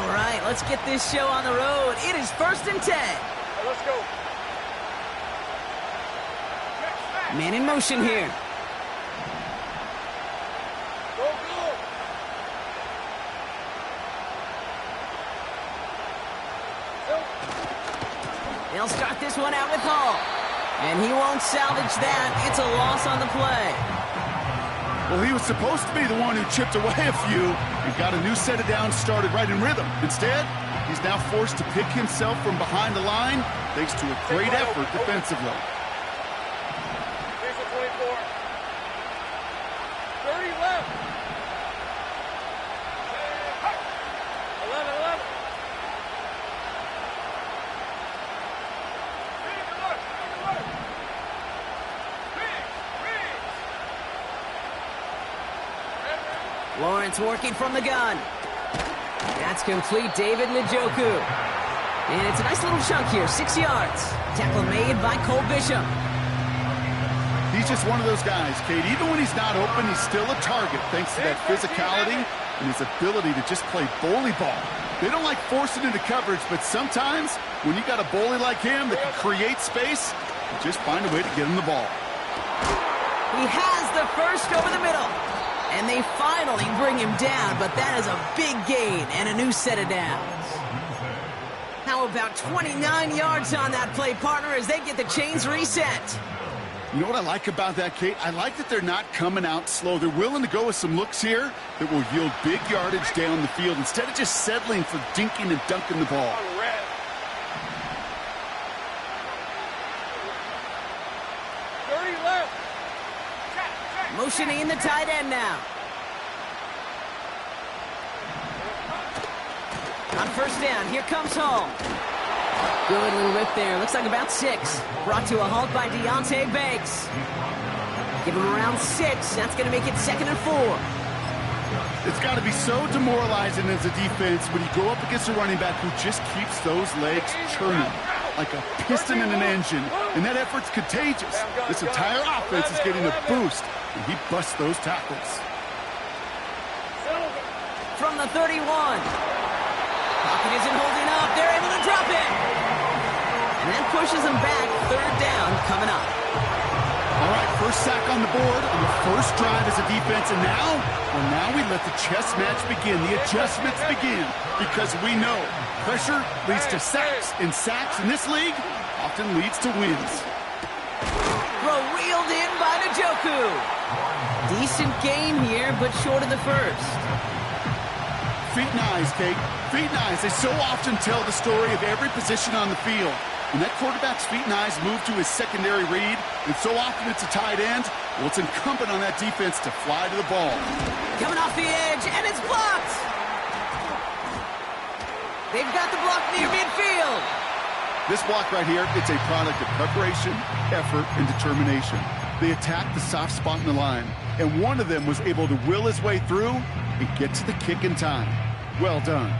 All right, let's get this show on the road. It is 1st and 10. Let's go. Man in motion here. Go, go. They'll start this one out with Hall. And he won't salvage that. It's a loss on the play. Well, he was supposed to be the one who chipped away a few and got a new set of downs started right in rhythm. Instead, he's now forced to pick himself from behind the line thanks to a great effort defensively. Here's a 24. 30 left. 11, 11. Lawrence working from the gun. That's complete, David Njoku. And it's a nice little chunk here, 6 yards. Tackle made by Cole Bishop. He's just one of those guys, Kate. Even when he's not open, he's still a target thanks to that physicality and his ability to just play bully ball. They don't like forcing into coverage, but sometimes when you got a bully like him that can create space, you just find a way to get him the ball. He has the first over the middle. And they finally bring him down, but that is a big gain and a new set of downs. How about 29 yards on that play, partner, as they get the chains reset? You know what I like about that, Kate? I like that they're not coming out slow. They're willing to go with some looks here that will yield big yardage down the field instead of just settling for dinking and dunking the ball. Motioning the tight end now. On 1st down, here comes Hall. Good little rip there. Looks like about 6. Brought to a halt by Deontay Banks. Give him around 6. That's going to make it 2nd and 4. It's got to be so demoralizing as a defense when you go up against a running back who just keeps those legs churning like a piston in an engine, and that effort's contagious. This entire offense is getting a boost, and he busts those tackles. From the 31. Pocket isn't holding up. They're able to drop it. And that pushes them back. 3rd down coming up. All right, first sack on the board on the first drive as a defense, and now we let the chess match begin. The adjustments begin because we know pressure leads to sacks, and sacks in this league often leads to wins. Throw reeled in by Njoku. Decent gain here, but short of the first. Feet and eyes, Kate. Feet and eyes. They so often tell the story of every position on the field. When that quarterback's feet and eyes move to his secondary read, and so often it's a tight end, well, it's incumbent on that defense to fly to the ball. Coming off the edge, and it's blocked. They've got the block near midfield. This block right here, it's a product of preparation, effort, and determination. They attacked the soft spot in the line, and one of them was able to will his way through and get to the kick in time. Well done.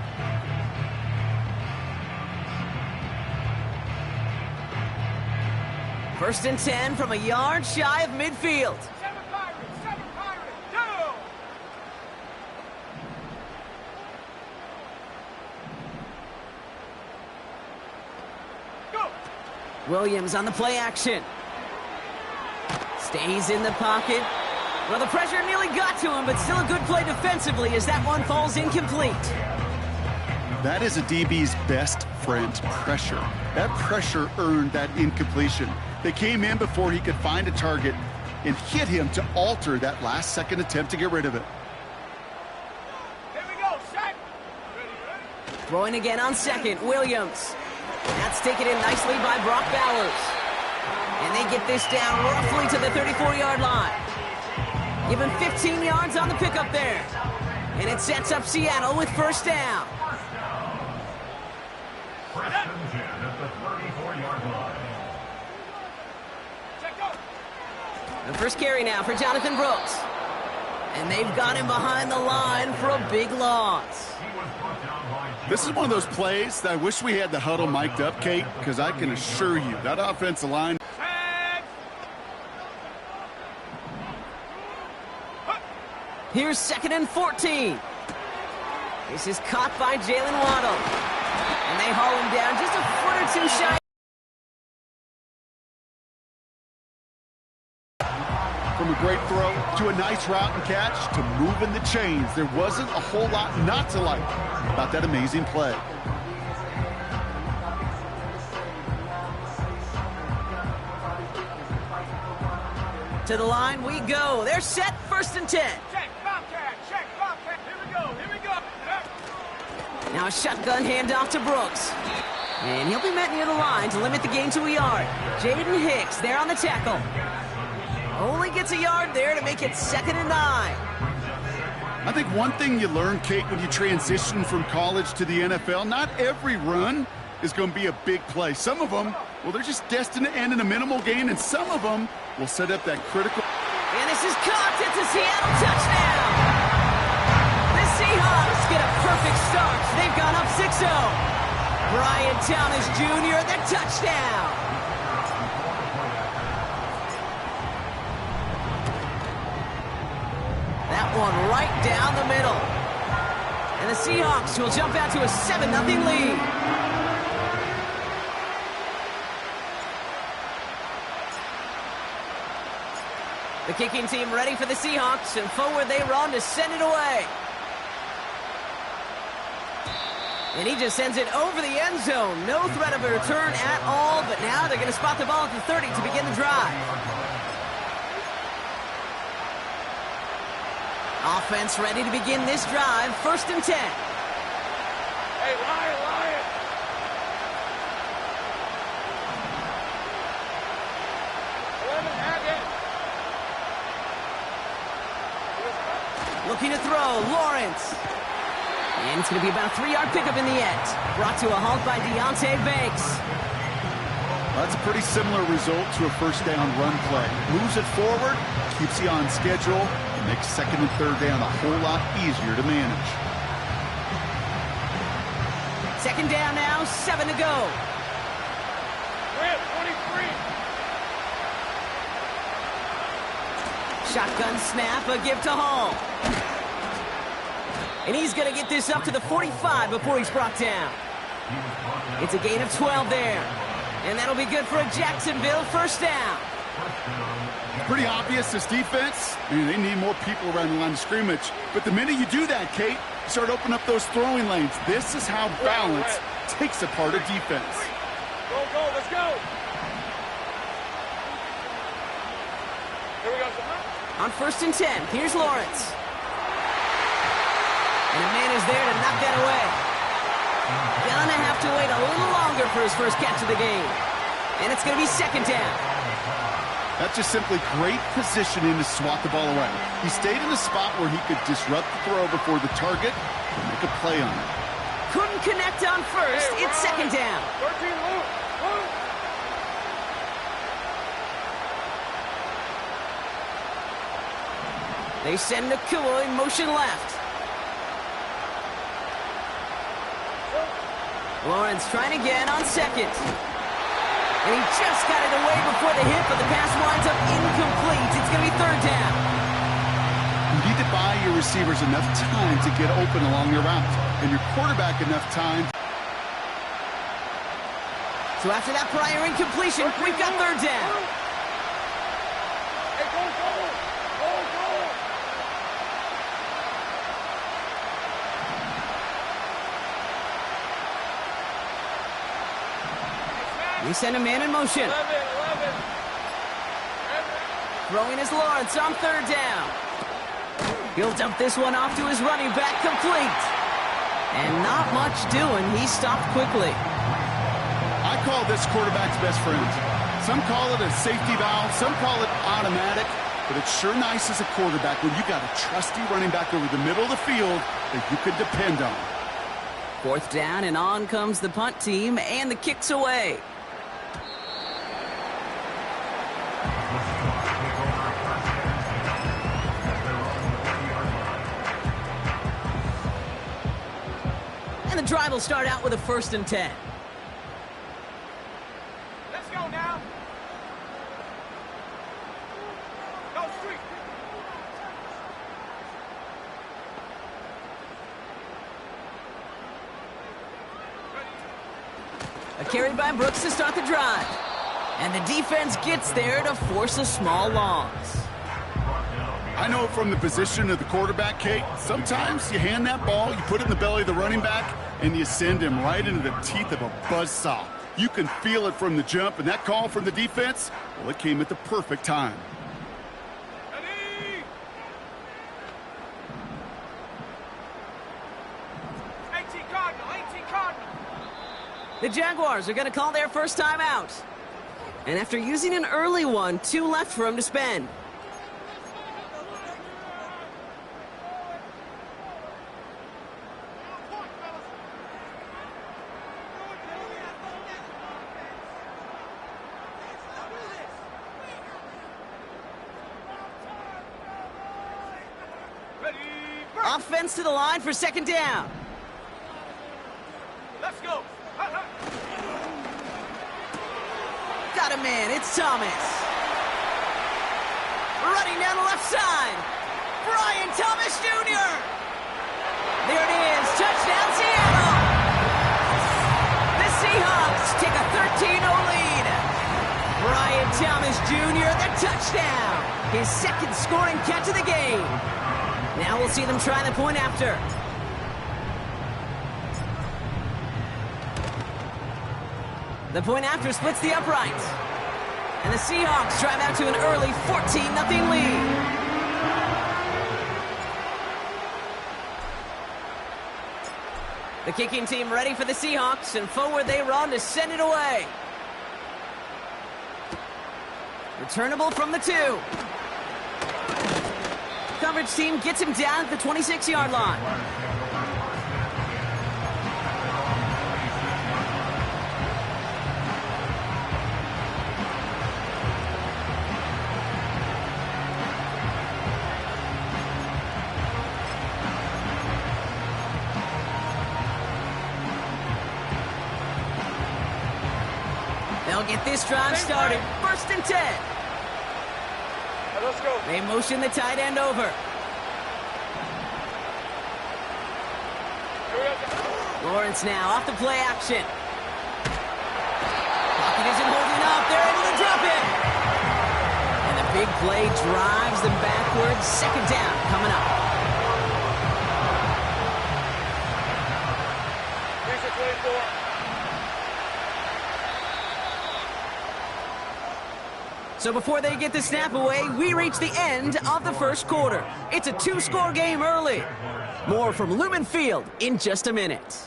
First and 10 from a yard shy of midfield. 7 Pirates, go! Go! Williams on the play action. Stays in the pocket. Well, the pressure nearly got to him, but still a good play defensively as that one falls incomplete. That is a DB's best friend, pressure. That pressure earned that incompletion. They came in before he could find a target and hit him to alter that last-second attempt to get rid of it. Here we go, sack! Throwing again on 2nd, Williams. That's taken in nicely by Brock Bowers. And they get this down roughly to the 34-yard line. Give him 15 yards on the pickup there. And it sets up Seattle with 1st down. The first carry now for Jonathan Brooks. And they've got him behind the line for a big loss. This is one of those plays that I wish we had the huddle mic'd up, Kate, because I can assure you that offensive line. Here's 2nd and 14. This is caught by Jalen Waddle. And they haul him down just a foot or two shy. From a great throw to a nice route and catch to moving the chains, there wasn't a whole lot not to like about that amazing play. To the line we go. They're set, 1st and 10. Check, Bobcat, check, Bobcat. Here we go, here we go. Now a shotgun handoff to Brooks. And he'll be met near the line to limit the gain to a yard. Jaden Hicks there on the tackle. Only gets a yard there to make it 2nd and 9. I think one thing you learn, Kate, when you transition from college to the NFL, not every run is going to be a big play. Some of them, well, they're just destined to end in a minimal gain, and some of them will set up that critical. And this is caught. It's a Seattle touchdown. The Seahawks get a perfect start. They've gone up 6-0. Brian Thomas Jr., the touchdown. That one right down the middle. And the Seahawks will jump out to a 7-0 lead. The kicking team ready for the Seahawks, and forward they run to send it away. And he just sends it over the end zone. No threat of a return at all, but now they're going to spot the ball at the 30 to begin the drive. Offense ready to begin this drive, 1st and 10. Hey, Lion, Lion. Looking to throw, Lawrence. And it's going to be about a 3-yard pickup in the end. Brought to a halt by Deontay Banks. That's a pretty similar result to a 1st down run play. Moves it forward, keeps you on schedule, and makes 2nd and 3rd down a whole lot easier to manage. 2nd down now, 7 to go. Grant, 23. Shotgun snap, a give to Hall. And he's going to get this up to the 45 before he's brought down. It's a gain of 12 there. And that'll be good for a Jacksonville 1st down. Pretty obvious, this defense, they need more people around the line of scrimmage. But the minute you do that, Kate, you start opening up those throwing lanes. This is how balance takes apart a defense. Go, go, let's go. Here we go, son. On 1st and 10, here's Lawrence. And a man is there to knock that away. Gonna have to wait a little longer for his first catch of the game. And it's going to be 2nd down. That's just simply great positioning to swat the ball away. He stayed in a spot where he could disrupt the throw before the target and make a play on it. Couldn't connect on 1st. It's 2nd down. 13, Luke. Luke. They send Nakua in motion left. Lawrence trying again on 2nd. And he just got it away before the hit, but the pass winds up incomplete. It's going to be 3rd down. You need to buy your receivers enough time to get open along your route, and your quarterback enough time. So after that prior incompletion, we've got 3rd down. Hey, go, go. Go, go. We send a man in motion. 11. Throwing is Lawrence on 3rd down. He'll dump this one off to his running back, complete. And not much doing. He stopped quickly. I call this quarterback's best friend. Some call it a safety valve, some call it automatic, but it's sure nice as a quarterback when you got a trusty running back over the middle of the field that you can depend on. 4th down, and on comes the punt team, and the kick's away. And the drive will start out with a 1st and 10. Let's go now. Go street. A carry by Brooks to start the drive. And the defense gets there to force a small loss. I know from the position of the quarterback, Kate, sometimes you hand that ball, you put it in the belly of the running back, and you send him right into the teeth of a buzzsaw. You can feel it from the jump, and that call from the defense, well, it came at the perfect time. Ready? 18 Cardinal, 18 Cardinal. The Jaguars are going to call their first time out. And after using an early one, 2 left for him to spend. Offense to the line for second down. Let's go. Got a man, it's Thomas. Running down the left side. Brian Thomas Jr. There it is, touchdown Seattle. The Seahawks take a 13-0 lead. Brian Thomas Jr., the touchdown. His second scoring catch of the game. Now we'll see them try the point after. The point after splits the uprights. And the Seahawks drive out to an early 14-0 lead. The kicking team ready for the Seahawks, and forward they run to send it away. Returnable from the 2. Coverage team gets him down at the 26-yard line. They'll get this drive started. 1st and 10. Let's go. They motion the tight end over. Lawrence now off the play action. Pocket isn't holding up. They're able to drop it. And the big play drives them backwards. Second down coming up. Here's the 24. So before they get the snap away, we reach the end of the first quarter. It's a 2-score game early. More from Lumen Field in just a minute.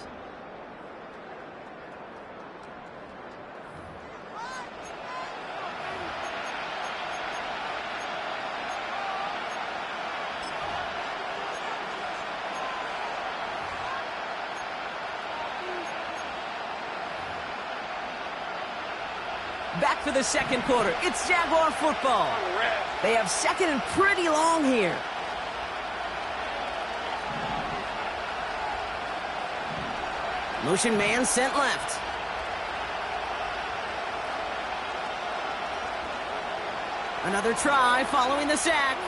Back for the second quarter. It's Jaguar football. They have second and pretty long here. Motion man sent left. Another try following the sack.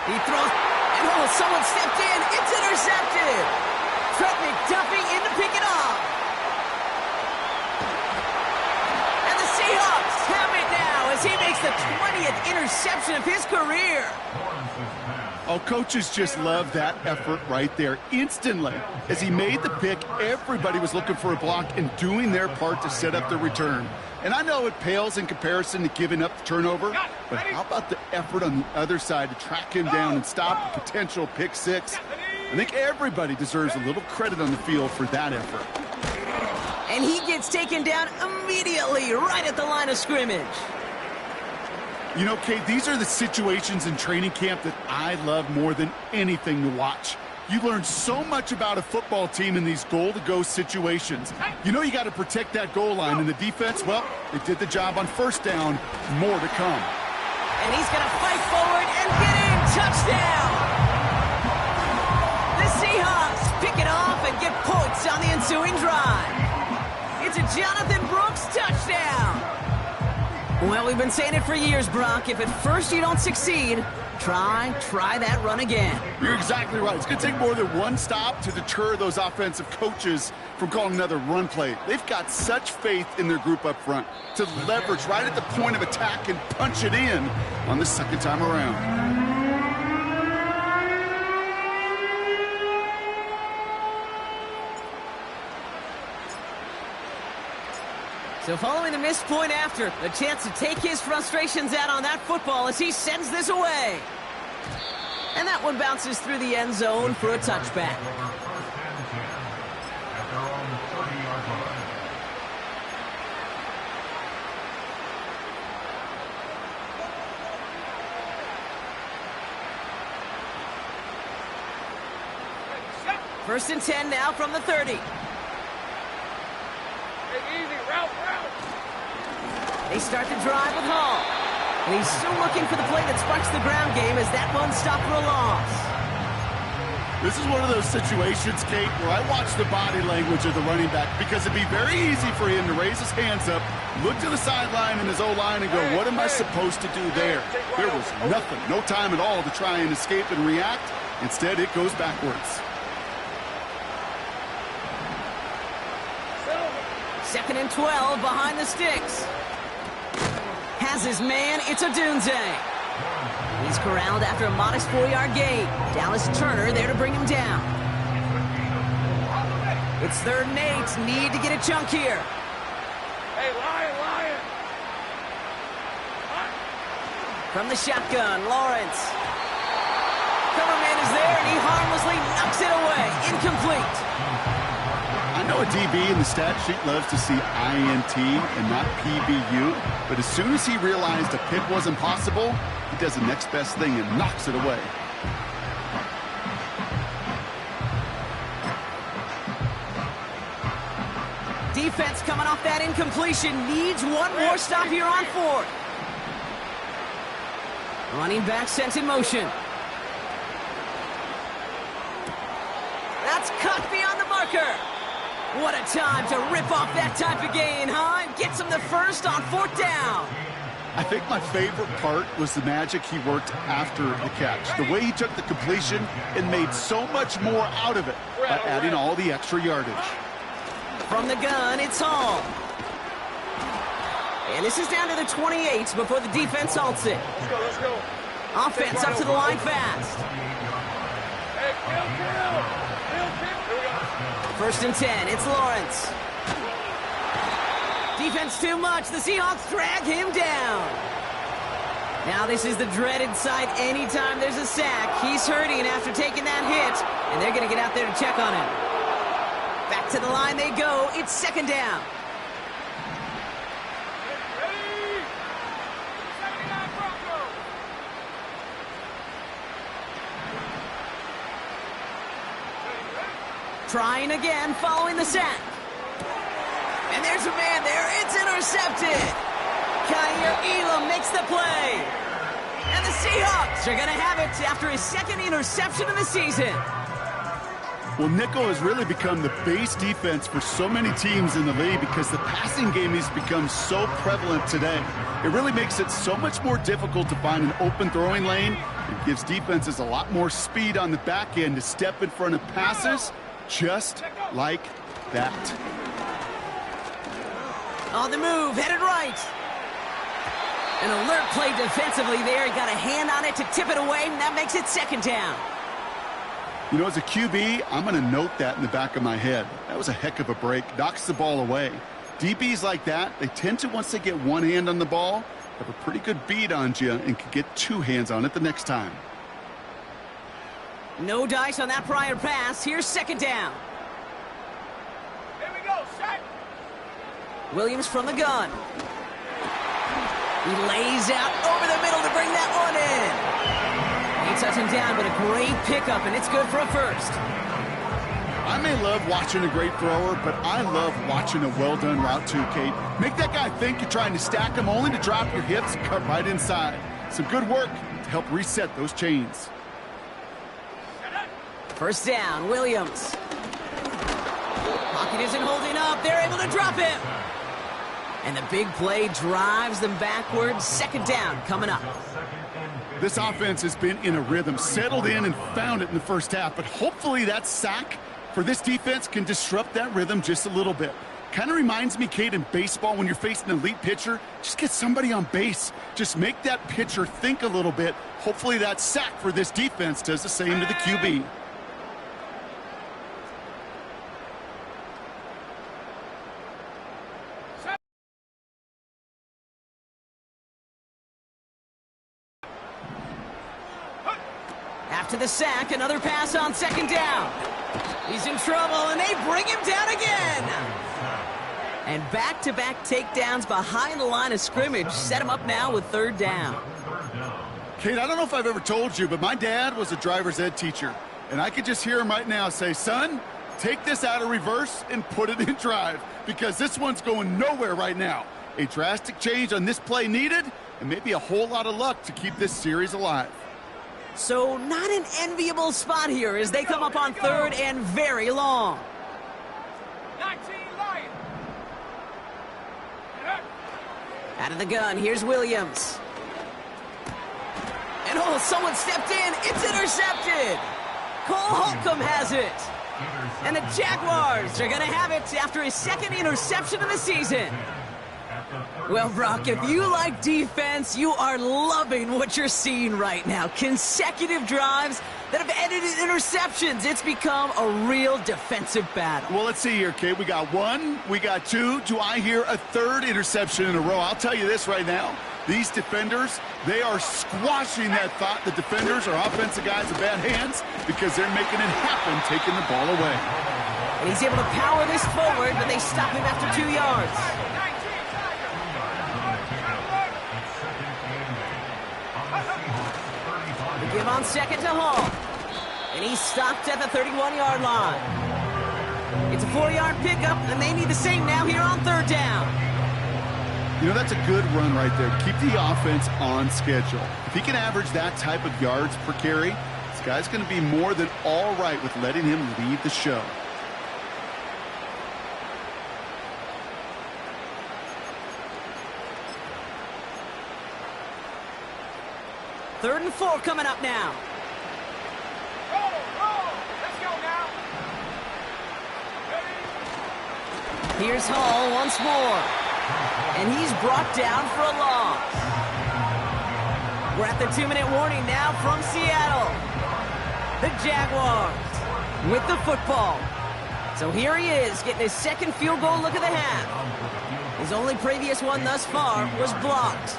He throws, and oh, someone stepped in. It's intercepted. Trent McDuffie in to pick it up. And the Seahawks have it now as he makes the 20th interception of his career. Oh, coaches just love that effort right there. Instantly, as he made the pick, everybody was looking for a block and doing their part to set up the return. And I know it pales in comparison to giving up the turnover, but how about the effort on the other side to track him down and stop a potential pick six? I think everybody deserves a little credit on the field for that effort. And he gets taken down immediately right at the line of scrimmage. You know, Kate, these are the situations in training camp that I love more than anything to watch. You learn so much about a football team in these goal-to-go situations. You know you got to protect that goal line, and the defense, well, they did the job on first down. More to come. And he's going to fight forward and get in. Touchdown! The Seahawks pick it off and get points on the ensuing drive. It's a Jonathan Brooks touchdown. Well, we've been saying it for years, Brock. If at first you don't succeed, try that run again. You're exactly right. It's going to take more than one stop to deter those offensive coaches from calling another run play. They've got such faith in their group up front to leverage right at the point of attack and punch it in on the second time around. So following the missed point after, a chance to take his frustrations out on that football as he sends this away. And that one bounces through the end zone for a touchback. First and 10 now from the 30. They start the drive with Hall. And he's still looking for the play that sparks the ground game as that one stopped for a loss. This is one of those situations, Kate, where I watch the body language of the running back because it'd be very easy for him to raise his hands up, look to the sideline in his O-line and go, what am I supposed to do there? There was nothing, no time at all to try and escape and react. Instead, it goes backwards. Second and 12 behind the sticks. Has his man, it's a Dunze. He's corralled after a modest 4-yard gain. Dallas Turner there to bring him down. It's 3rd and 8. Need to get a chunk here. Hey, Lion! From the shotgun, Lawrence. Coverman is there, and he harmlessly knocks it away. Incomplete. I know a DB in the stat sheet loves to see INT and not PBU, but as soon as he realized a pick wasn't possible, he does the next best thing and knocks it away. Defense coming off that incompletion needs one more stop here on 4th. Running back sent in motion. That's cut beyond the marker. What a time to rip off that type of gain, huh? Gets him the first on 4th down. I think my favorite part was the magic he worked after the catch. The way he took the completion and made so much more out of it by adding all the extra yardage. From the gun, it's Hall. And this is down to the 28 before the defense halts it. Let's go. Offense up to the line fast. Hey, kill. First and 10, it's Lawrence. Defense too much. The Seahawks drag him down. Now this is the dreaded sight anytime there's a sack. He's hurting after taking that hit, and they're going to get out there to check on him. Back to the line they go. It's 2nd down. Ready? 79 Broncos. Trying again following the sack. And there's a man there. It's intercepted. Kaiir Elam makes the play. And the Seahawks are going to have it after his 2nd interception of the season. Well, nickel has really become the base defense for so many teams in the league because the passing game has become so prevalent today. It really makes it so much more difficult to find an open throwing lane. It gives defenses a lot more speed on the back end to step in front of passes just like that. On the move, headed right. An alert play defensively there. He got a hand on it to tip it away, and that makes it 2nd down. You know, as a QB, I'm going to note that in the back of my head. That was a heck of a break. Knocks the ball away. DBs like that, they tend to, once they get one hand on the ball, have a pretty good beat on you and can get 2 hands on it the next time. No dice on that prior pass. Here's 2nd down. Here we go, set. Williams from the gun. He lays out over the middle to bring that one in. He touched him down, but a great pickup, and it's good for a first. I may love watching a great thrower, but I love watching a well-done route too, Kate. Make that guy think you're trying to stack him only to drop your hips and cut right inside. Some good work to help reset those chains. First down, Williams. Pocket isn't holding up. They're able to drop him. And the big play drives them backwards. Second down coming up. This offense has been in a rhythm, settled in and found it in the first half. But hopefully that sack for this defense can disrupt that rhythm just a little bit. Kind of reminds me, Kate, in baseball when you're facing an elite pitcher, just get somebody on base. Just make that pitcher think a little bit. Hopefully that sack for this defense does the same to the QB. After the sack, another pass on second down. He's in trouble, and they bring him down again. And back-to-back takedowns behind the line of scrimmage set him up now with third down. Kate, I don't know if I've ever told you, but my dad was a driver's ed teacher. And I could just hear him right now say, son, take this out of reverse and put it in drive, because this one's going nowhere right now. A drastic change on this play needed, and maybe a whole lot of luck to keep this series alive. So not an enviable spot here as they come up on third and very long. 19 Lions. Out of the gun, here's Williams. And oh, someone stepped in. It's intercepted. Cole Holcomb has it. And the Jaguars are going to have it after his second interception of the season. Well, Brock, if you like defense, you are loving what you're seeing right now. Consecutive drives that have ended in interceptions. It's become a real defensive battle. Well, let's see here, Kate. We got one, we got two. Do I hear a third interception in a row? I'll tell you this right now. These defenders, they are squashing that thought. The defenders are offensive guys in bad hands because they're making it happen, taking the ball away. And he's able to power this forward, but they stop him after 2 yards. The give on second to Hall. And he's stopped at the 31-yard line. It's a 4-yard pickup, and they need the same now here on third down. You know, that's a good run right there. Keep the offense on schedule. If he can average that type of yards per carry, this guy's going to be more than all right with letting him lead the show. Third and 4 coming up now. Roll, roll. Let's go now. Here's Hall once more. And he's brought down for a loss. We're at the 2-minute warning now from Seattle. The Jaguars with the football. So here he is, getting his second field goal look of the half. His only previous one thus far was blocked.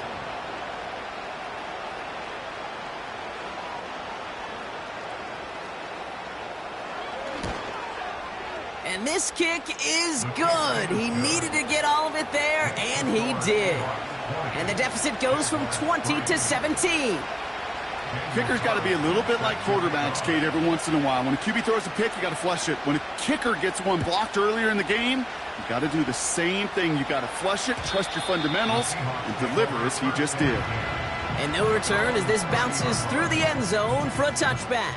And this kick is good. He needed to get all of it there, and he did. And the deficit goes from 20 to 17. Kickers got to be a little bit like quarterbacks, Kate, every once in a while. When a QB throws a pick, you got to flush it. When a kicker gets one blocked earlier in the game, you got to do the same thing. You got to flush it, trust your fundamentals, and deliver as he just did. And no return as this bounces through the end zone for a touchback.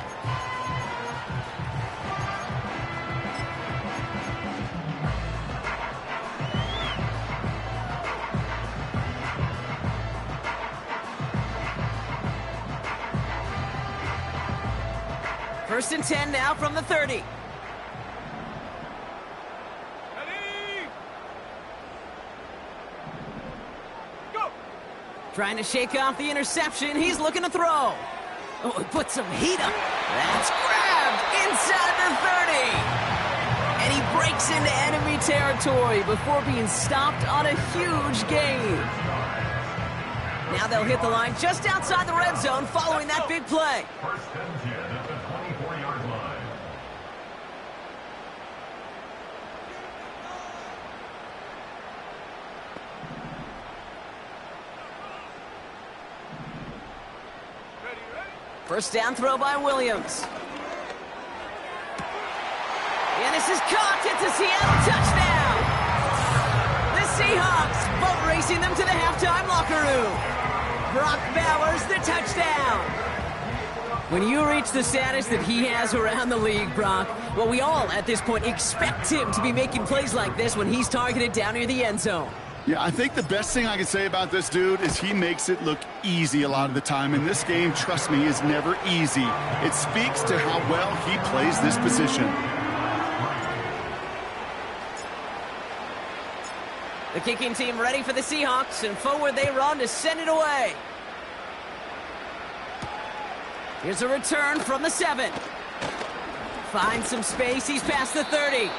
First and 10 now from the 30. Ready? Go. Trying to shake off the interception. He's looking to throw. Oh, he put some heat up. That's grabbed inside the 30. And he breaks into enemy territory before being stopped on a huge gain. Now they'll hit the line just outside the red zone following that big play. First and 10 at the 24-yard line. Ready, ready? First down throw by Williams. And this is caught. It's a Seattle touchdown. The Seahawks boat racing them to the halftime locker room. Brock Bowers, the touchdown. When you reach the status that he has around the league, Brock, well, we all at this point expect him to be making plays like this when he's targeted down near the end zone. Yeah, I think the best thing I can say about this dude is he makes it look easy a lot of the time. And this game, trust me, is never easy. It speaks to how well he plays this position. The kicking team ready for the Seahawks, and forward they run to send it away. Here's a return from the 7. Finds some space, he's past the 30.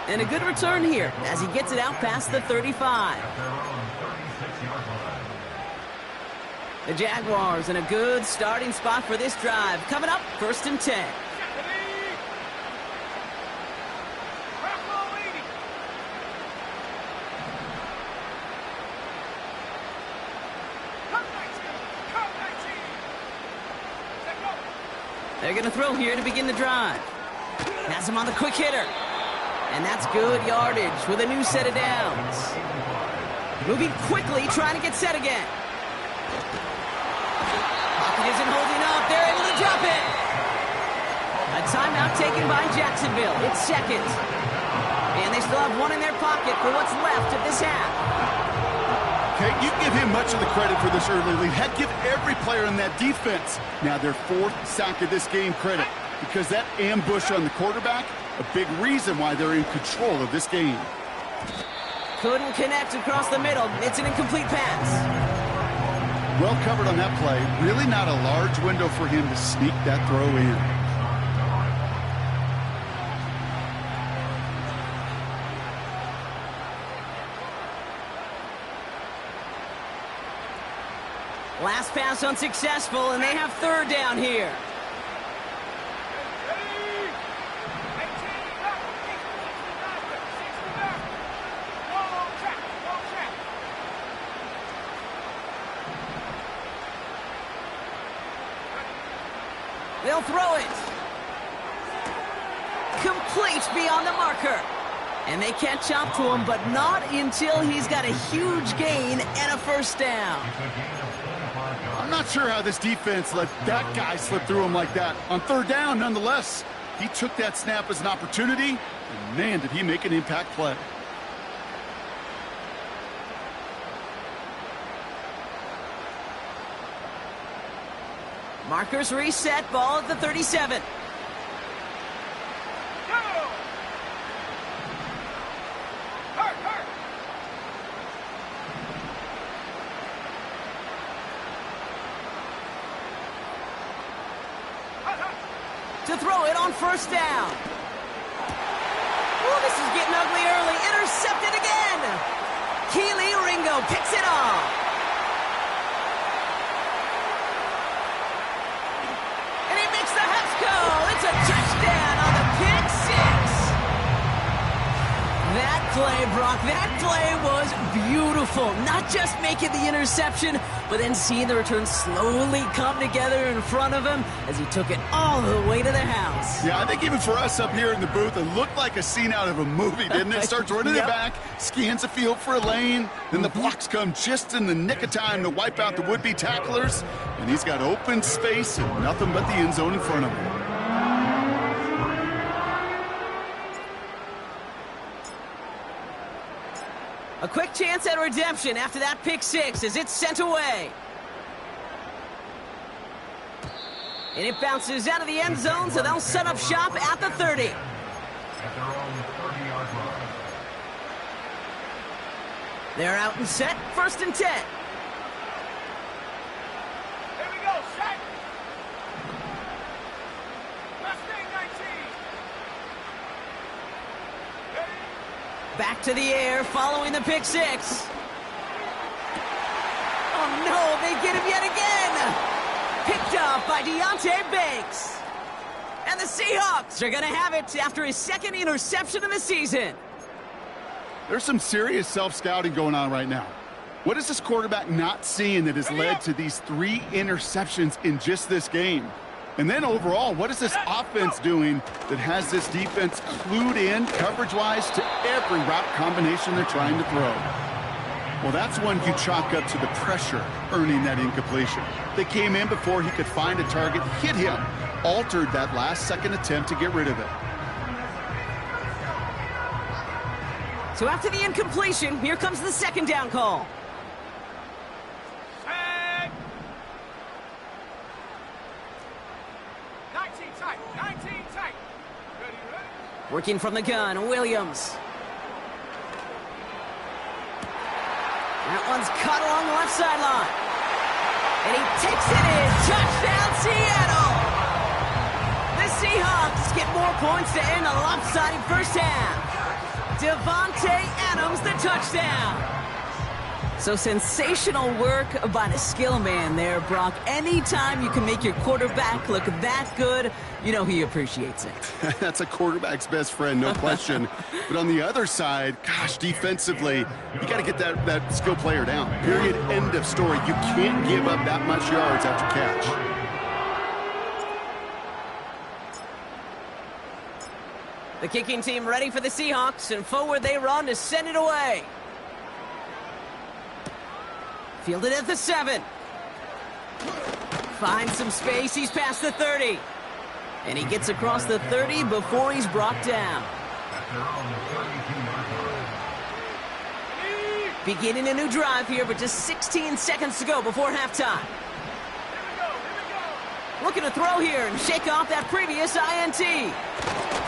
And a good return here as he gets it out past the 35. The Jaguars in a good starting spot for this drive. Coming up, 1st and 10. They're going to throw here to begin the drive. Has him on the quick hitter. And that's good yardage with a new set of downs. Moving quickly, trying to get set again. Pocket isn't holding up. They're able to drop it. A timeout taken by Jacksonville. It's 2nd. And they still have one in their pocket for what's left of this half. Okay, you give him much of the credit for this early lead. Heck, give every player in that defense now their 4th sack of this game credit, because that ambush on the quarterback, a big reason why they're in control of this game. Couldn't connect across the middle. It's an incomplete pass. Well covered on that play. Really not a large window for him to sneak that throw in. Last pass unsuccessful, and they have 3rd down here. They'll throw it. Complete beyond the marker. And they catch up to him, but not until he's got a huge gain and a 1st down. I'm not sure how this defense let that guy slip through him like that. On 3rd down, nonetheless, he took that snap as an opportunity, and man, did he make an impact play. Markers reset, ball at the 37. To throw it on 1st down. Oh, this is getting ugly early. Intercepted again. Keely Ringo picks it off. And he makes the Hucks go. It's a touchdown on the pick 6. That play, Brock, that play was beautiful. Not just making the interception, but then seeing the return slowly come together in front of him as he took it all the way to the house. Yeah, I think even for us up here in the booth, it looked like a scene out of a movie, didn't it? Starts running it back, scans the field for a lane, then the blocks come just in the nick of time to wipe out the would-be tacklers, and he's got open space and nothing but the end zone in front of him. A quick chance at redemption after that pick 6 as it's sent away. And it bounces out of the end zone, so they'll set up shop at the 30. At their own 30-yard line. They're out and set, 1st and 10. Here we go, Shaq. Mustang 19. Back to the air following the pick 6. Oh no, they get him yet again. Picked up by Deontay Banks. And the Seahawks are going to have it after his 2nd interception of the season. There's some serious self-scouting going on right now. What is this quarterback not seeing that has led to these 3 interceptions in just this game? And then overall, what is this offense doing that has this defense clued in coverage-wise to every route combination they're trying to throw? Well, that's one you chalk up to the pressure earning that incompletion. They came in before he could find a target, hit him, altered that last-second attempt to get rid of it. So after the incompletion, here comes the second down call. Set. 19 tight. 19 tight. Ready, ready. Working from the gun, Williams. That one's cut along the left sideline. And he takes it in. Touchdown, Seattle! The Seahawks get more points to end a lopsided first half. Devontae Adams, the touchdown. So sensational work by the skill man there, Brock. Anytime you can make your quarterback look that good, you know he appreciates it. That's a quarterback's best friend, no question. But on the other side, gosh, defensively, you got to get that skill player down. Period, end of story. You can't give up that much yards after catch. The kicking team ready for the Seahawks, and forward they run to send it away. Fielded at the 7. Finds some space, he's past the 30. And he gets across the 30 before he's brought down. Beginning a new drive here, but just 16 seconds to go before halftime. Looking to throw here and shake off that previous INT.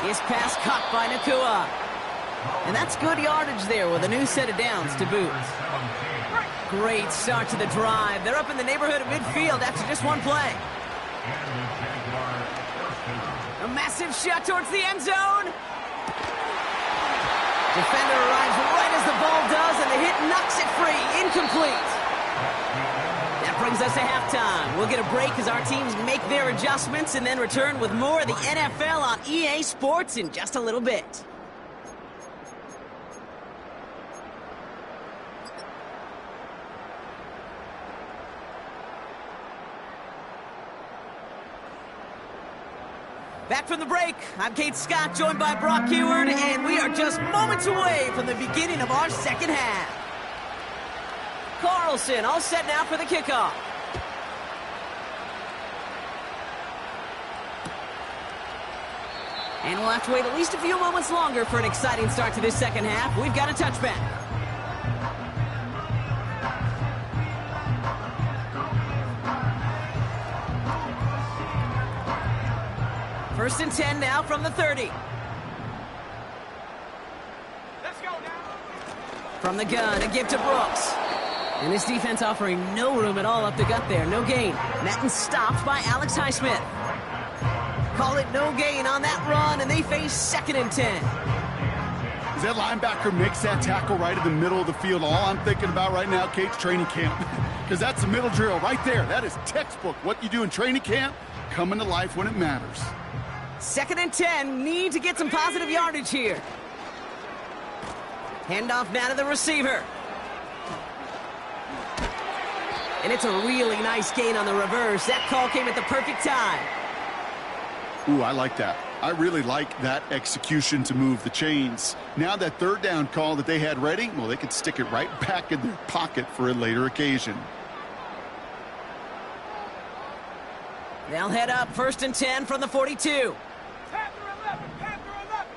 His pass caught by Nakua. And that's good yardage there with a new set of downs to boot. Great start to the drive. They're up in the neighborhood of midfield after just one play. A massive shot towards the end zone. Defender arrives right as the ball does, and the hit knocks it free. Incomplete. That brings us to halftime. We'll get a break as our teams make their adjustments and then return with more of the NFL on EA Sports in just a little bit. Back from the break, I'm Kate Scott, joined by Brock Heward, and we are just moments away from the beginning of our second half. Carlson all set now for the kickoff. And we'll have to wait at least a few moments longer for an exciting start to this second half. We've got a touchback. First and 10 now from the 30. Let's go now. From the gun, a give to Brooks. And this defense offering no room at all up the gut there. No gain. Matten stopped by Alex Highsmith. Call it no gain on that run, and they face 2nd and 10. As that linebacker makes that tackle right in the middle of the field, all I'm thinking about right now, Kate's training camp. Because that's the middle drill right there. That is textbook. What you do in training camp, coming to life when it matters. 2nd and 10, need to get some positive yardage here. Handoff now to the receiver. And it's a really nice gain on the reverse. That call came at the perfect time. Ooh, I like that. I really like that execution to move the chains. Now that third down call that they had ready, well, they could stick it right back in their pocket for a later occasion. They'll head up 1st and 10 from the 42. Panther 11, Panther 11.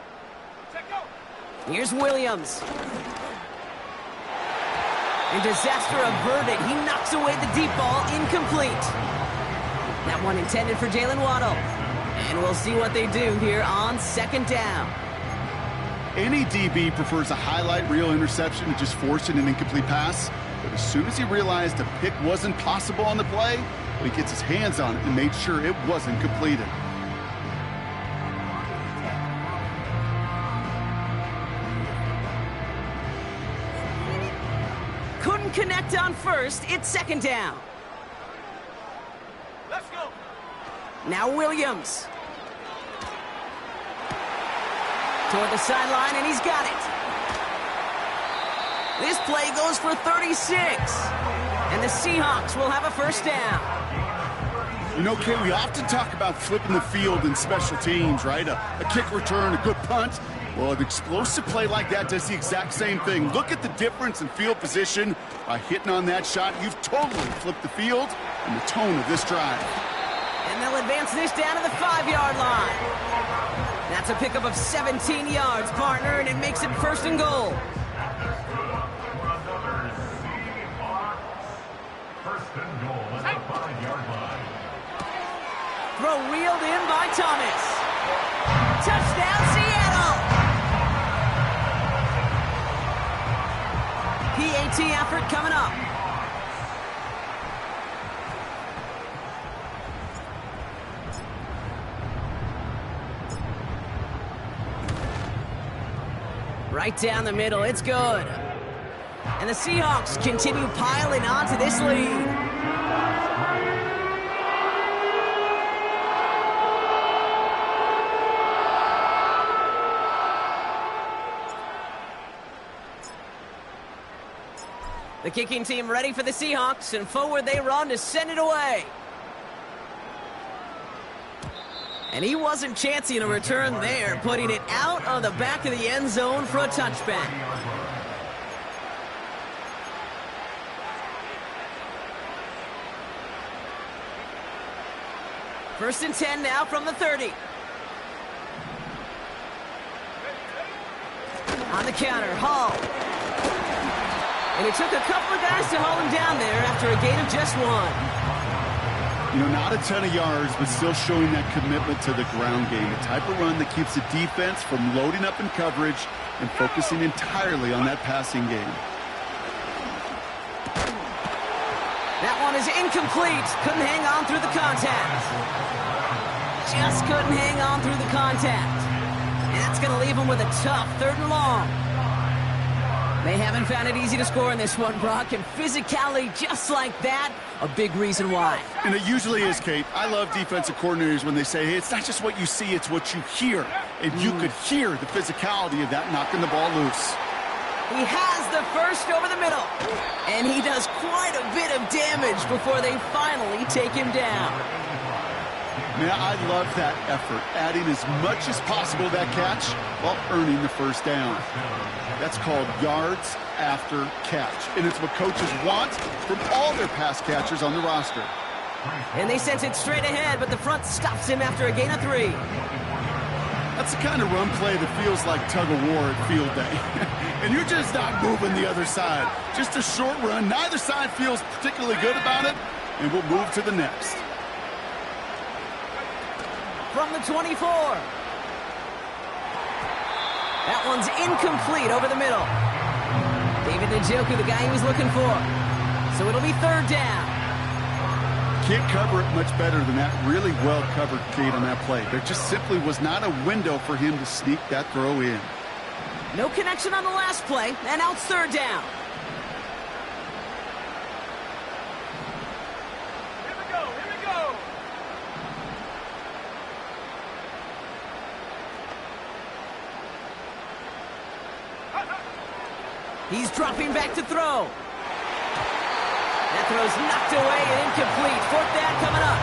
Check go. Here's Williams. And disaster averted. He knocks away the deep ball, incomplete. That one intended for Jalen Waddle. And we'll see what they do here on 2nd down. Any DB prefers a highlight reel interception to just forcing an incomplete pass. But as soon as he realized a pick wasn't possible on the play, he gets his hands on it and made sure it wasn't completed. Couldn't connect on first. It's 2nd down. Let's go. Now Williams. Toward the sideline, and he's got it. This play goes for 36. And the Seahawks will have a 1st down. You know, Kay, we often talk about flipping the field in special teams, right? A kick return, a good punt. Well, an explosive play like that does the exact same thing. Look at the difference in field position. By hitting on that shot, you've totally flipped the field and the tone of this drive. And they'll advance this down to the 5-yard line. That's a pickup of 17 yards, partner, and it makes it 1st and goal. Second and goal at the 5-yard line. Throw reeled in by Thomas. Touchdown, Seattle! PAT effort coming up. Right down the middle, it's good. And the Seahawks continue piling on to this lead. The kicking team ready for the Seahawks, and forward they run to send it away. And he wasn't chancing a return there, putting it out of the back of the end zone for a touchback. First and 10 now from the 30. On the counter, Hall. And it took a couple of guys to hold him down there after a gain of just 1. You know, not a ton of yards, but still showing that commitment to the ground game. The type of run that keeps the defense from loading up in coverage and focusing entirely on that passing game. That one is incomplete. Couldn't hang on through the contact. Just couldn't hang on through the contact. And that's going to leave him with a tough 3rd and long. They haven't found it easy to score in this one, Brock, and physicality just like that, a big reason why. And it usually is, Kate. I love defensive coordinators when they say, hey, it's not just what you see, it's what you hear. And you could hear the physicality of that knocking the ball loose. He has the first over the middle, and he does quite a bit of damage before they finally take him down. Man, I love that effort, adding as much as possible to that catch while earning the first down. That's called yards after catch, and it's what coaches want from all their pass catchers on the roster. And they sent it straight ahead, but the front stops him after a gain of 3. That's the kind of run play that feels like tug-of-war at field day. And you're just not moving the other side. Just a short run. Neither side feels particularly good about it, and we'll move to the next. From the 24. That one's incomplete over the middle. David Njoku, the guy he was looking for. So it'll be 3rd down. Can't cover it much better than that. Really well covered, Kate, on that play. There just simply was not a window for him to sneak that throw in. No connection on the last play, and now it's 3rd down. Here we go, here we go. He's dropping back to throw. That throw's knocked away and incomplete. 4th down coming up.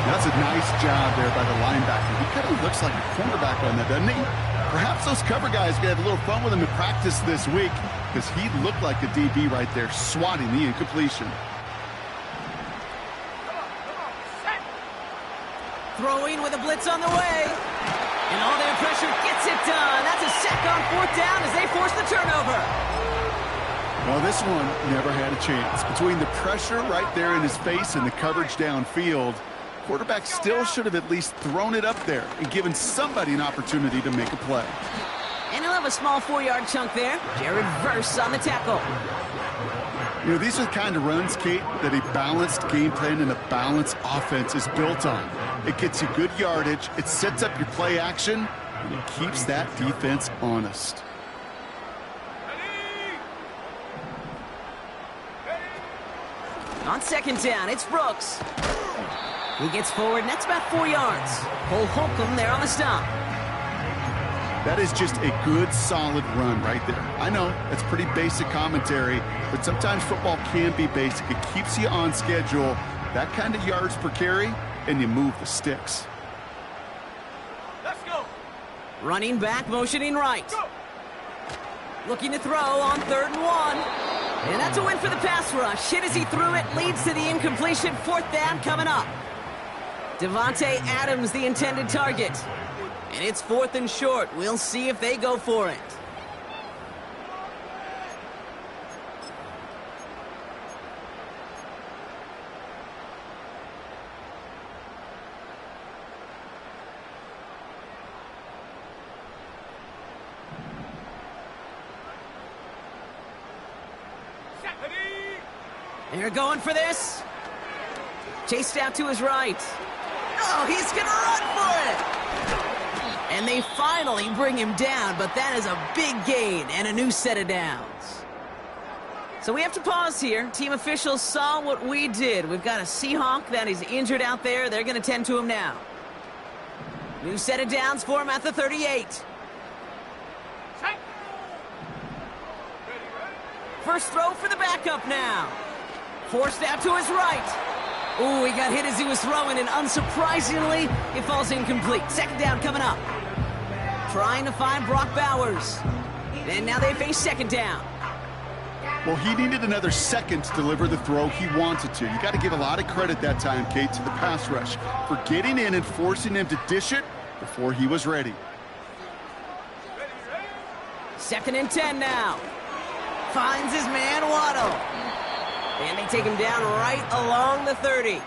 That's a nice job there by the linebacker. He kind of looks like a cornerback on that, doesn't he? Perhaps those cover guys can have a little fun with him in practice this week, because he looked like a DB right there, swatting the incompletion. Throwing with a blitz on the way. And all their pressure gets it done. That's a sack on 4th down as they force the turnover. Well, this one never had a chance. Between the pressure right there in his face and the coverage downfield, quarterback still should have at least thrown it up there and given somebody an opportunity to make a play. And he'll have a small 4-yard chunk there. Jared Verse on the tackle. You know, these are the kind of runs, Kate, that a balanced game plan and a balanced offense is built on. It gets you good yardage, it sets up your play action, and it keeps that defense honest. On 2nd down, it's Brooks. He gets forward, and that's about 4 yards. Cole Holcomb there on the stop. That is just a good, solid run right there. I know, that's pretty basic commentary, but sometimes football can be basic. It keeps you on schedule, that kind of yards per carry, and you move the sticks. Let's go. Running back, motioning right. Looking to throw on 3rd and 1. And that's a win for the pass rush. Hit as he threw it, leads to the incompletion. 4th down coming up. Devontae Adams, the intended target. And it's 4th and short. We'll see if they go for it. They're going for this. Chased out to his right. Oh, he's going to run for it. And they finally bring him down, but that is a big gain and a new set of downs. So we have to pause here. Team officials saw what we did. We've got a Seahawk that is injured out there. They're going to tend to him now. New set of downs for him at the 38. First throw for the backup now. Forced out to his right. Ooh, he got hit as he was throwing, and unsurprisingly, it falls incomplete. Second down coming up. Trying to find Brock Bowers. And now they face second down. Well, he needed another second to deliver the throw he wanted to. You got to give a lot of credit that time, Kate, to the pass rush for getting in and forcing him to dish it before he was ready. Second and 10 now. Finds his man, Waddle. And they take him down right along the 30.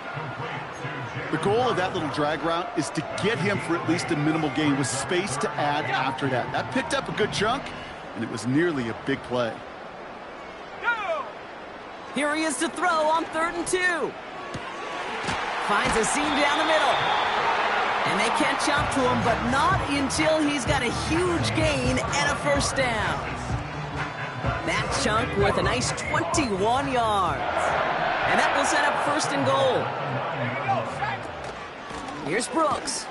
The goal of that little drag route is to get him for at least a minimal gain with space to add after that. That picked up a good chunk, and it was nearly a big play. Here he is to throw on 3rd and 2. Finds a seam down the middle. And they catch up to him, but not until he's got a huge gain and a first down. That chunk worth a nice 21 yards. And that will set up 1st and goal. Here's Brooks.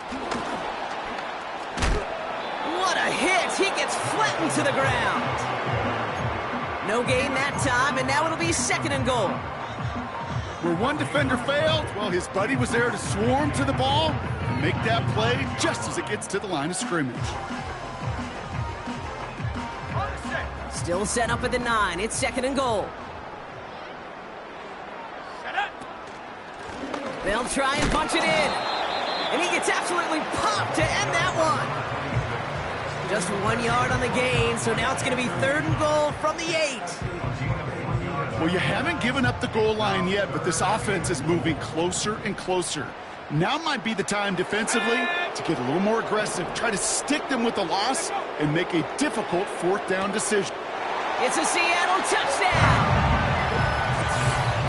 What a hit! He gets flattened to the ground. No gain that time, and now it'll be 2nd and goal. Where one defender failed, well, his buddy was there to swarm to the ball and make that play just as it gets to the line of scrimmage. Still set up at the 9. It's 2nd and goal. They'll try and punch it in. And he gets absolutely popped to end that one. Just 1 yard on the gain, so now it's going to be 3rd and goal from the 8. Well, you haven't given up the goal line yet, but this offense is moving closer and closer. Now might be the time defensively to get a little more aggressive, try to stick them with the loss, and make a difficult 4th down decision. It's a Seattle touchdown!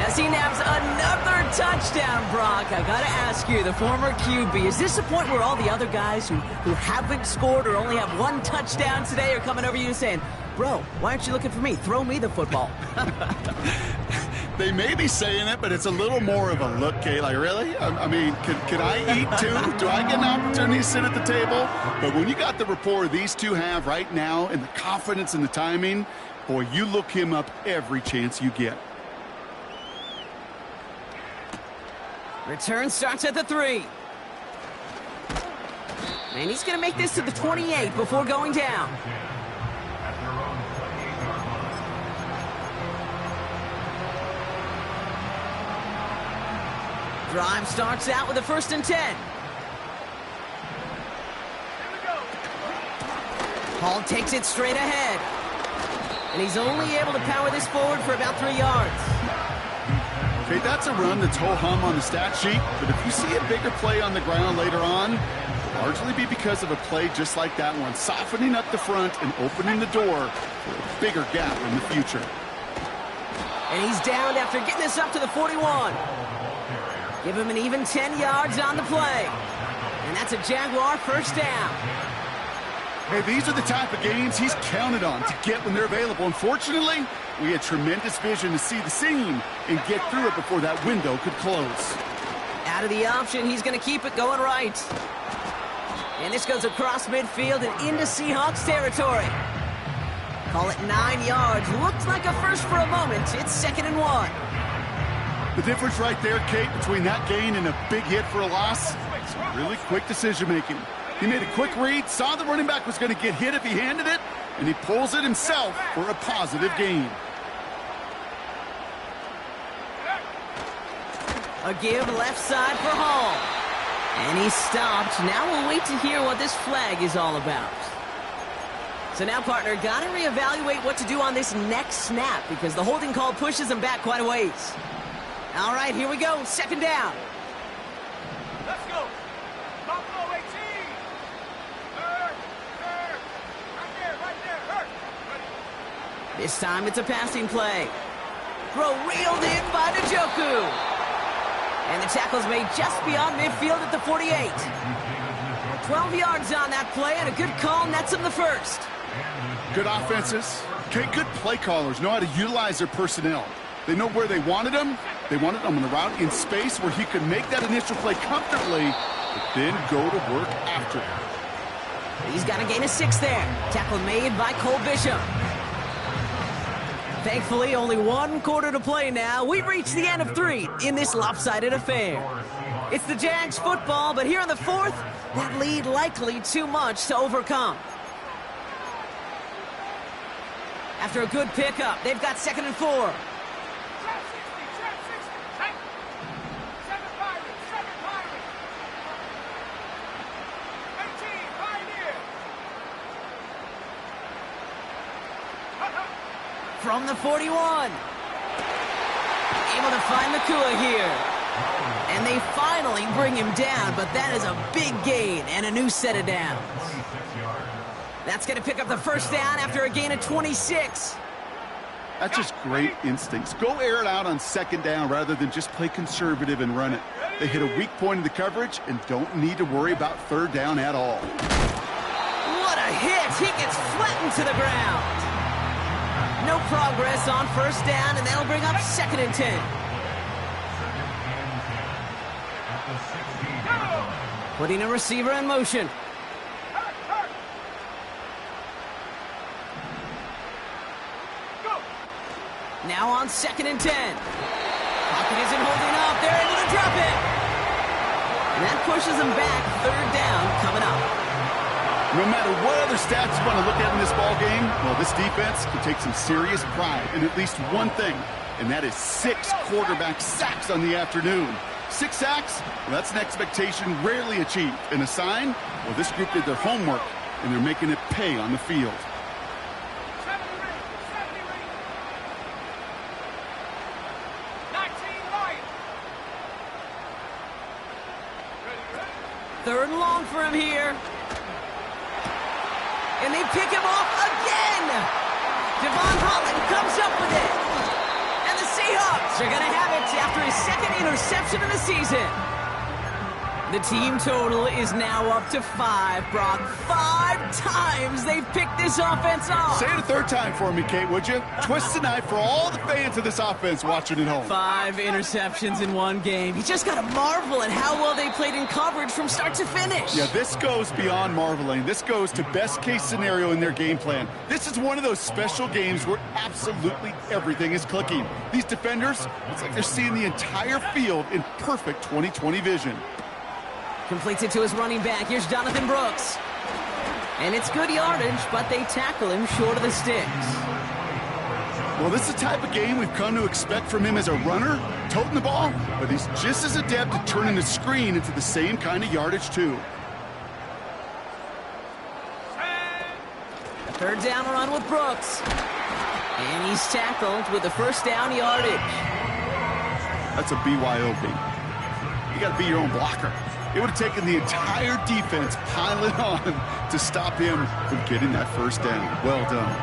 As he naps another touchdown, Brock, I gotta ask you, the former QB, is this the point where all the other guys who haven't scored or only have one touchdown today are coming over you and saying, bro, why aren't you looking for me? Throw me the football. They may be saying it, but it's a little more of a look, Kay. Like, really? I mean, can I eat too? Do I get an opportunity to sit at the table? But when you got the rapport these two have right now and the confidence and the timing, boy, you look him up every chance you get. Return starts at the 3. And he's going to make this to the 28 before going down. Drive starts out with a 1st and 10. Hall takes it straight ahead. And he's only able to power this forward for about 3 yards. Okay, that's a run that's ho-hum on the stat sheet, but if you see a bigger play on the ground later on, it'll largely be because of a play just like that one, softening up the front and opening the door for a bigger gap in the future. And he's down after getting this up to the 41. Give him an even 10 yards on the play. And that's a Jaguar first down. Hey, these are the type of gains he's counted on to get when they're available. Unfortunately, we had tremendous vision to see the seam and get through it before that window could close. Out of the option, he's going to keep it going right. And this goes across midfield and into Seahawks territory. Call it 9 yards. Looked like a first for a moment. It's 2nd and 1. The difference right there, Kate, between that gain and a big hit for a loss, is really quick decision-making. He made a quick read, saw the running back was going to get hit if he handed it, and he pulls it himself for a positive gain. A give left side for Hall. And he stopped. Now we'll wait to hear what this flag is all about. So now, partner, got to reevaluate what to do on this next snap because the holding call pushes him back quite a ways. All right, here we go. 2nd down. Let's go. Buffalo 18. Hurt. Right there. Hurt. This time it's a passing play. Throw reeled in by Njoku. And the tackle's made just beyond midfield at the 48. 12 yards on that play, and a good call nets him the first. Good offenses. Okay, good play callers know how to utilize their personnel. They know where they wanted him. They wanted him on the route in space where he could make that initial play comfortably, but then go to work after. He's got to gain a 6 there. Tackle made by Cole Bishop. Thankfully, only 1 quarter to play now. We've reached the end of 3 in this lopsided affair. It's the Jags football, but here in the 4th, that lead likely too much to overcome. After a good pickup, they've got 2nd and 4. Trap 60, trap 60. Tight. 7 Pirates, 7 Pirates. 18, Pioneer. From the 41. Able to find Nakua here. And they finally bring him down, but that is a big gain and a new set of downs. That's going to pick up the first down after a gain of 26. That's just great instincts. Go air it out on 2nd down rather than just play conservative and run it. They hit a weak point in the coverage and don't need to worry about 3rd down at all. What a hit! He gets flattened to the ground. No progress on 1st down, and that'll bring up 2nd and 10. Putting a receiver in motion. Now on 2nd and 10. Pocket isn't holding up. They're able to drop it. And that pushes them back. 3rd down coming up. No matter what other stats you want to look at in this ball game, well, this defense can take some serious pride in at least one thing, and that is 6 quarterback sacks on the afternoon. 6 sacks, well, that's an expectation rarely achieved. And a sign, well, this group did their homework, and they're making it pay on the field. 3rd and long for him here. And they pick him off again. Devon Holland comes up with it. And the Seahawks are going to have it after his 2nd interception of the season. The team total is now up to 5, Brock. 5 times they've picked this offense off. Say it a 3rd time for me, Kate, would you? Twist the knife for all the fans of this offense watching at home. 5 interceptions in 1 game. You just got to marvel at how well they played in coverage from start to finish. Yeah, this goes beyond marveling. This goes to best case scenario in their game plan. This is one of those special games where absolutely everything is clicking. These defenders, it's like they're seeing the entire field in perfect 20/20 vision. Completes it to his running back. Here's Jonathan Brooks. And it's good yardage, but they tackle him short of the sticks. Well, this is the type of game we've come to expect from him as a runner, toting the ball, but he's just as adept at turning the screen into the same kind of yardage, too. A 3rd down run with Brooks. And he's tackled with the 1st down yardage. That's a BYOB. You got to be your own blocker. It would have taken the entire defense piling on to stop him from getting that 1st down. Well done.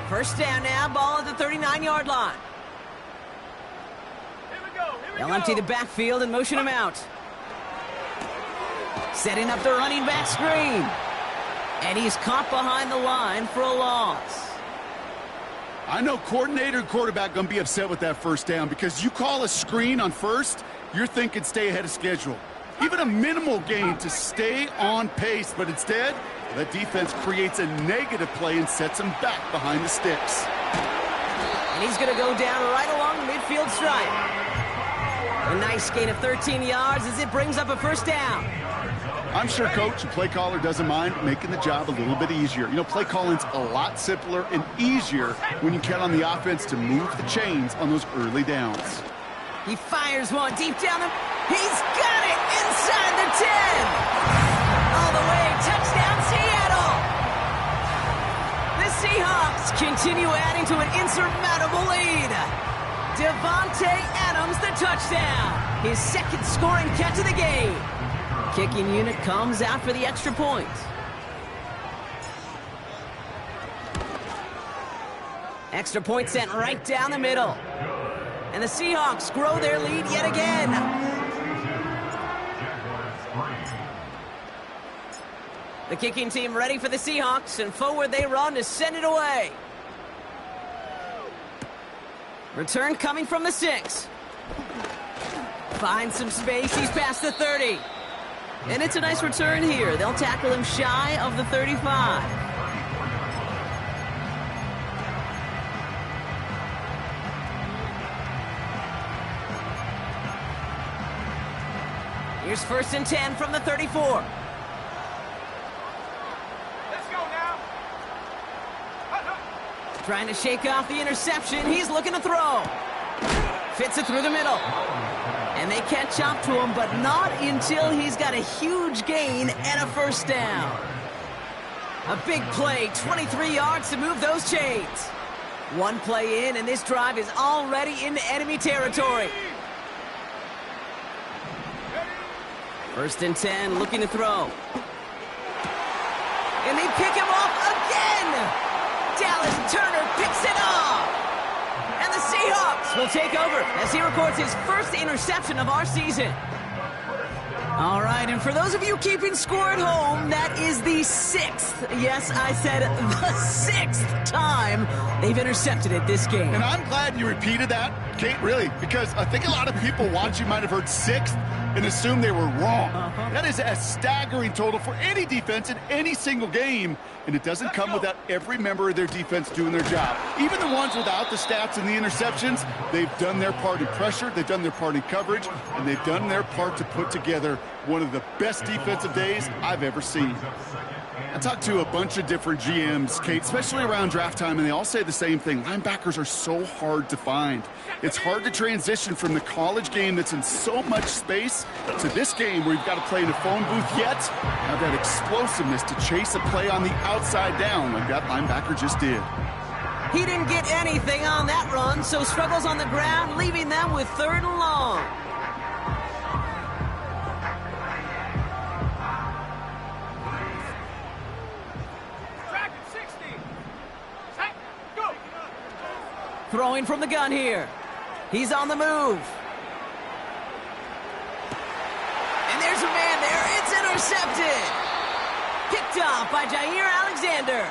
First down now, ball at the 39-yard line. They'll empty the backfield and motion him out. Setting up the running back screen. And he's caught behind the line for a loss. I know coordinator and quarterback going to be upset with that 1st down because you call a screen on 1st, you're thinking stay ahead of schedule. Even a minimal gain to stay on pace, but instead, the defense creates a negative play and sets him back behind the sticks. And he's going to go down right along the midfield stripe. A nice gain of 13 yards as it brings up a 1st down. I'm sure coach and play caller doesn't mind making the job a little bit easier. You know, play calling's a lot simpler and easier when you count on the offense to move the chains on those early downs. He fires one deep down the... He's got it inside the 10. All the way, touchdown Seattle. The Seahawks continue adding to an insurmountable lead. Devontae Adams the touchdown. His 2nd scoring catch of the game. Kicking unit comes out for the extra point. Extra point sent right down the middle. And the Seahawks grow their lead yet again. The kicking team ready for the Seahawks, and forward they run to send it away. Return coming from the 6. Finds some space, he's past the 30. And it's a nice return here. They'll tackle him shy of the 35. Here's 1st and 10 from the 34. Let's go now. Trying to shake off the interception. He's looking to throw. Fits it through the middle. And they catch up to him, but not until he's got a huge gain and a 1st down. A big play, 23 yards to move those chains. One play in, and this drive is already into enemy territory. 1st and 10, looking to throw. And they pick him off again! Dallas Turner picks it off! And the Seahawks will take over as he records his 1st interception of our season. All right, and for those of you keeping score at home, that is the 6th, yes, I said the 6th time they've intercepted it this game. And I'm glad you repeated that, Kate, really, because I think a lot of people watching might have heard 6th and assumed they were wrong. That is a staggering total for any defense in any single game, and it doesn't come without every member of their defense doing their job. Even the ones without the stats and the interceptions, they've done their part in pressure, they've done their part in coverage, and they've done their part to put together one of the best defensive days I've ever seen. I talked to a bunch of different GMs, Kate, especially around draft time, and they all say the same thing. Linebackers are so hard to find. It's hard to transition from the college game that's in so much space to this game where you've got to play in a phone booth, yet have that explosiveness to chase a play on the outside down like that linebacker just did. He didn't get anything on that run, so struggles on the ground, leaving them with 3rd and long. Throwing from the gun here. He's on the move. And there's a man there. It's intercepted. Picked off by Jair Alexander.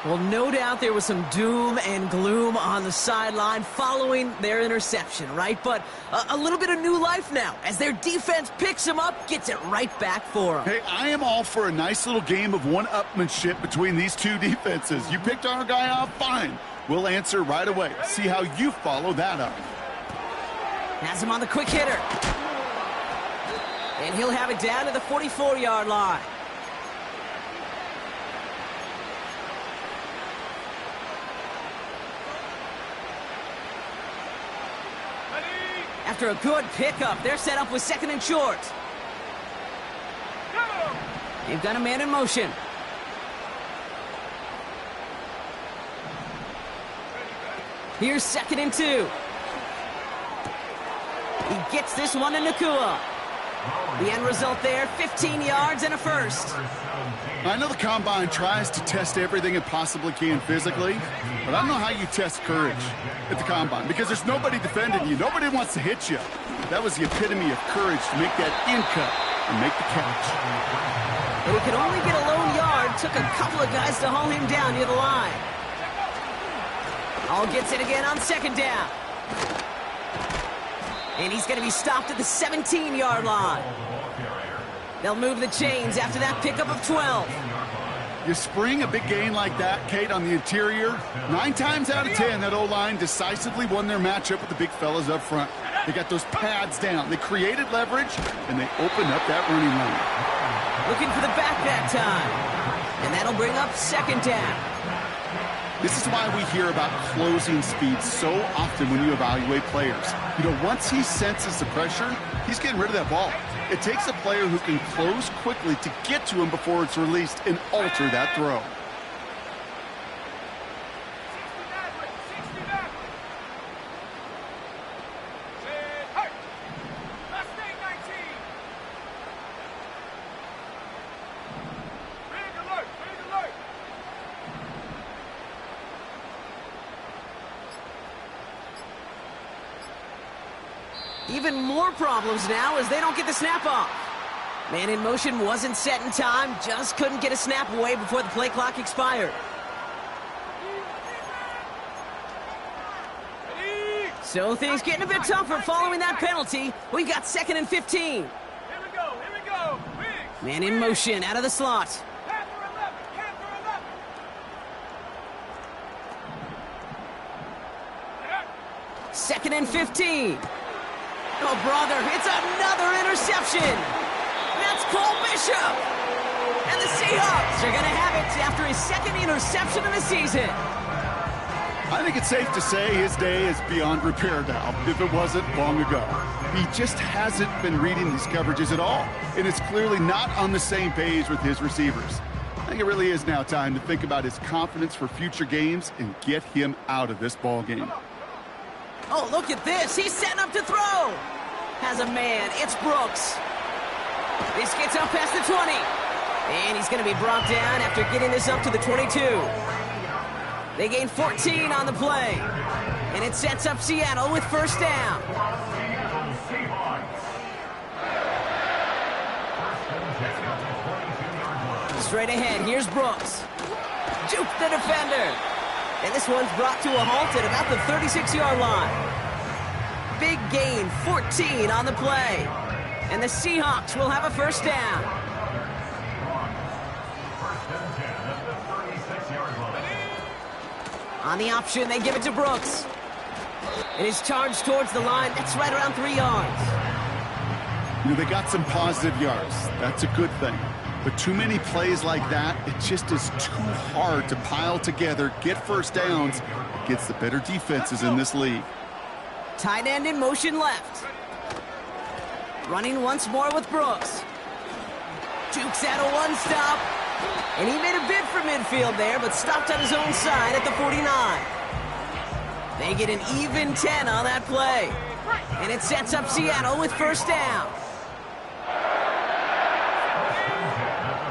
Well, no doubt there was some doom and gloom on the sideline following their interception, right? But a little bit of new life now as their defense picks him up, gets it right back for him. Hey, I am all for a nice little game of one-upmanship between these two defenses. You picked our guy off, fine. We'll answer right away. See how you follow that up. Has him on the quick hitter. And he'll have it down to the 44-yard line. After a good pickup, they're set up with 2nd and short. They've got a man in motion. Here's 2nd and 2. He gets this one to Nakua. The end result there, 15 yards and a 1st. I know the Combine tries to test everything it possibly can physically, but I don't know how you test courage at the Combine, because there's nobody defending you. Nobody wants to hit you. That was the epitome of courage to make that in cut and make the catch. But he could only get a lone yard. Took a couple of guys to haul him down near the line. All gets it again on 2nd down. And he's going to be stopped at the 17-yard line. They'll move the chains after that pickup of 12. You spring a big gain like that, Kate, on the interior, 9 times out of 10, that O-line decisively won their matchup with the big fellas up front. They got those pads down. They created leverage, and they opened up that running lane. Looking for the back that time. And that'll bring up 2nd down. This is why we hear about closing speed so often when you evaluate players. You know, once he senses the pressure, he's getting rid of that ball. It takes a player who can close quickly to get to him before it's released and alter that throw. Even more problems now as they don't get the snap off. Man in motion wasn't set in time, just couldn't get a snap away before the play clock expired. So things getting a bit tougher following that penalty. We've got 2nd and 15. Here we go. Big. Man in motion out of the slot. Panther 11. 2nd and 15. Oh, brother, it's another interception. That's Cole Bishop. And the Seahawks are going to have it after his 2nd interception of the season. I think it's safe to say his day is beyond repair now, if it wasn't long ago. He just hasn't been reading these coverages at all, and it's clearly not on the same page with his receivers. I think it really is now time to think about his confidence for future games and get him out of this ball game. Oh, look at this. He's setting up to throw. Has a man. It's Brooks. This gets up past the 20. And he's going to be brought down after getting this up to the 22. They gain 14 on the play. And it sets up Seattle with first down. Straight ahead, here's Brooks. Juke the defender. And this one's brought to a halt at about the 36-yard line. Big gain, 14 on the play. And the Seahawks will have a first down. On the option, they give it to Brooks. And his charge towards the line, that's right around 3 yards. You know, they got some positive yards. That's a good thing. But too many plays like that, it just is too hard to pile together, get first downs against the better defenses in this league. Tight end in motion left. Running once more with Brooks. Jukes out a one-stop. And he made a bid for midfield there, but stopped on his own side at the 49. They get an even 10 on that play. And it sets up Seattle with first down.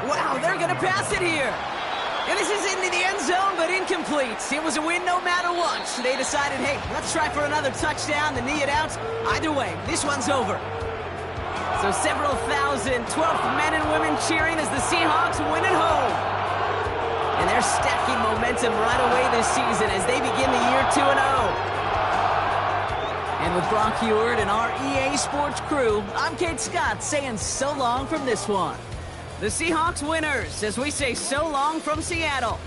Wow, they're going to pass it here. And this is into the end zone, but incomplete. It was a win no matter what. They decided, hey, let's try for another touchdown, the knee it out. Either way, this one's over. So several thousand 12th men and women cheering as the Seahawks win at home. And they're stacking momentum right away this season as they begin the year 2-0. And with Brock Heward and our EA Sports crew, I'm Kate Scott saying so long from this one. The Seahawks winners as we say so long from Seattle.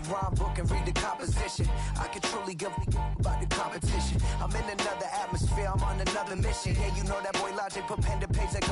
rhyme book and read the composition. I can truly give about the competition. I'm in another atmosphere, I'm on another mission. Yeah, you know that boy Logic put pen to page like a